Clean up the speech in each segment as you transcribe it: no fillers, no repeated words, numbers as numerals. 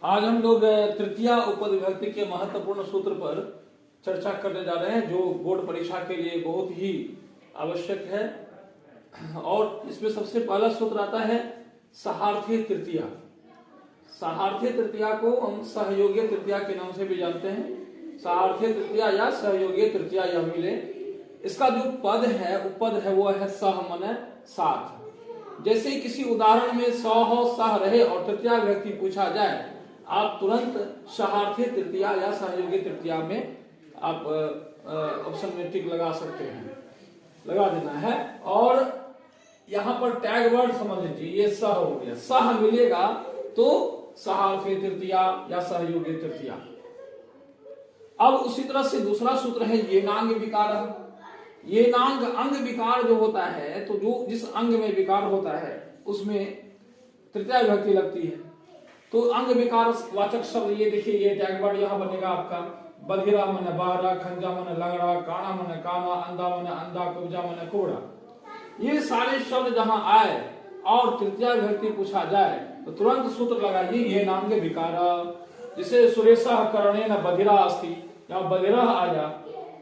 आज हम लोग तृतीया उपपद विभक्ति के महत्वपूर्ण सूत्र पर चर्चा करने जा रहे हैं, जो बोर्ड परीक्षा के लिए बहुत ही आवश्यक है। और इसमें सबसे पहला सूत्र आता है सहार्थी तृतीया। सहार्थी तृतीया को हम सहयोगी तृतीया के नाम से भी जानते हैं। सहार्थी तृतीया या सहयोगी तृतीया यह मिले, इसका जो पद है उपपद है वो है सह माने साथ। जैसे किसी उदाहरण में स हो सह रहे और तृतीया व्यक्ति पूछा जाए, आप तुरंत सहार्थी तृतीया या सहयोगी तृतीया में आप ऑप्शन में टिक लगा सकते हैं, लगा देना है। और यहाँ पर टैग वर्ड समझ लीजिए, ये सह हो गया, सह मिलेगा तो सहार्थी तृतीया या सहयोगी तृतीया। अब उसी तरह से दूसरा सूत्र है ये नांग विकार। ये नांग अंग विकार जो होता है, तो जो जिस अंग में विकार होता है उसमें तृतीया विभक्ति लगती है। तो अंग विकार वाचक शब्द ये देखिए, ये टैग वर्ड यहाँ बनेगा आपका बधिरा मन बारा, खंजा मन लंगड़ा, काना मन काना, अंधा मन अंधा, कुब्जा मन कुबड़ा। ये सारे शब्द जहां आए और तृतीया विभक्ति पूछा जाए तो तुरंत सूत्र लगाइए ये नांग विकार। जिसे सुरेशा करणे न बधिरा अस्ति, यहाँ बधिरा आया,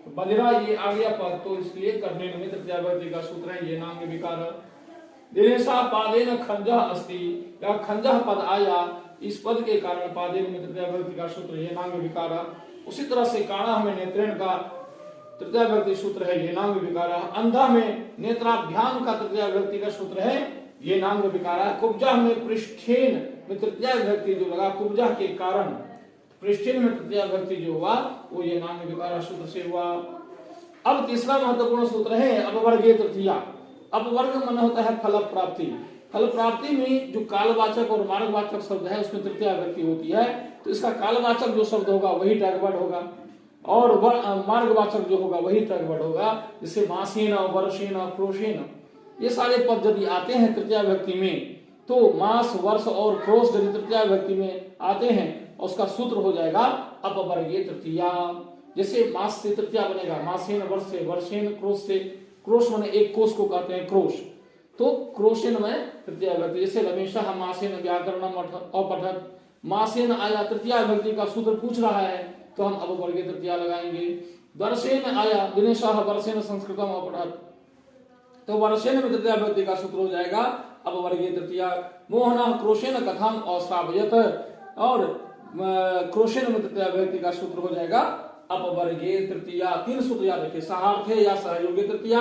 बधिरा ये आ गया पद, तो इसलिए करणे में तृतीया विभक्ति का सूत्र है ये नांग विकार। दिनेशा पादेन खंजा अस्ति, या खंजा पद आया, इस पद के कारण पादेन में तृतीया विभक्ति का सूत्र ये नांग विकार। उसी तरह से काणा में नेत्रेण का तृतीया विभक्ति सूत्र है ये नांग विकार। अंधा में नेत्राभ्याम का तृतीया विभक्ति का सूत्र है ये नांग विकार। कुब्जा में पृष्ठेन में तृतीया विभक्ति जो लगा, कुब्जा के कारण पृष्ठेन में तृतीया विभक्ति जो हुआ वो ये नांग विकार सूत्र से हुआ। अब तीसरा महत्वपूर्ण सूत्र है अपवर्गीय तृतीया। अपवर्ग मन होता है फल प्राप्ति। फल प्राप्ति में जो कालवाचक और मार्गवाचक शब्द है उसमें तृतीया विभक्ति होती है, तो इसका कालवाचक जो शब्द होगा वही टैग वर्ड होगा और मार्गवाचक जो होगा वही टैग वर्ड होगा। जैसे मासेन, वर्षेन, क्रोशेन, ये सारे पद यदि आते हैं तृतीया विभक्ति में, तो मास, वर्ष और क्रोश यदि तृतीया विभक्ति में आते हैं उसका सूत्र हो जाएगा अपवर्गीय तृतीया। जैसे मास से तृतीया बनेगा मासेन, वर्ष से वर्षेन, क्रोश से, क्रोश माने एक कोश को कहते हैं क्रोश, तो क्रोशेन में तृतीया विभक्ति। जैसे रमेशः मासेन व्याकरणम अपठत्, मासेन आया तृतीया विभक्ति का सूत्र पूछ रहा है तो हम अपवर्गीय तृतीया लगाएंगे। वर्षेन आया दिनेशः वर्षेन संस्कृतम अपठत्, तो वर्षेन में तृतीया विभक्ति का सूत्र हो जाएगा अपवर्गीय तृतीया। मोहनः क्रोशेन कथाम अश्रावयत्, और क्रोशेन में तृतीया विभक्ति का सूत्र हो जाएगा अपवर्गीय तृतीया। तीन सूत्र याद रखिए, सहार्थी या सहयोगी तृतीया,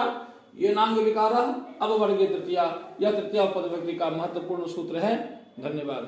ये नांग विकार, अपवर्गीय तृतीया, यह तृतीया उपपद विभक्ति का महत्वपूर्ण सूत्र है। धन्यवाद।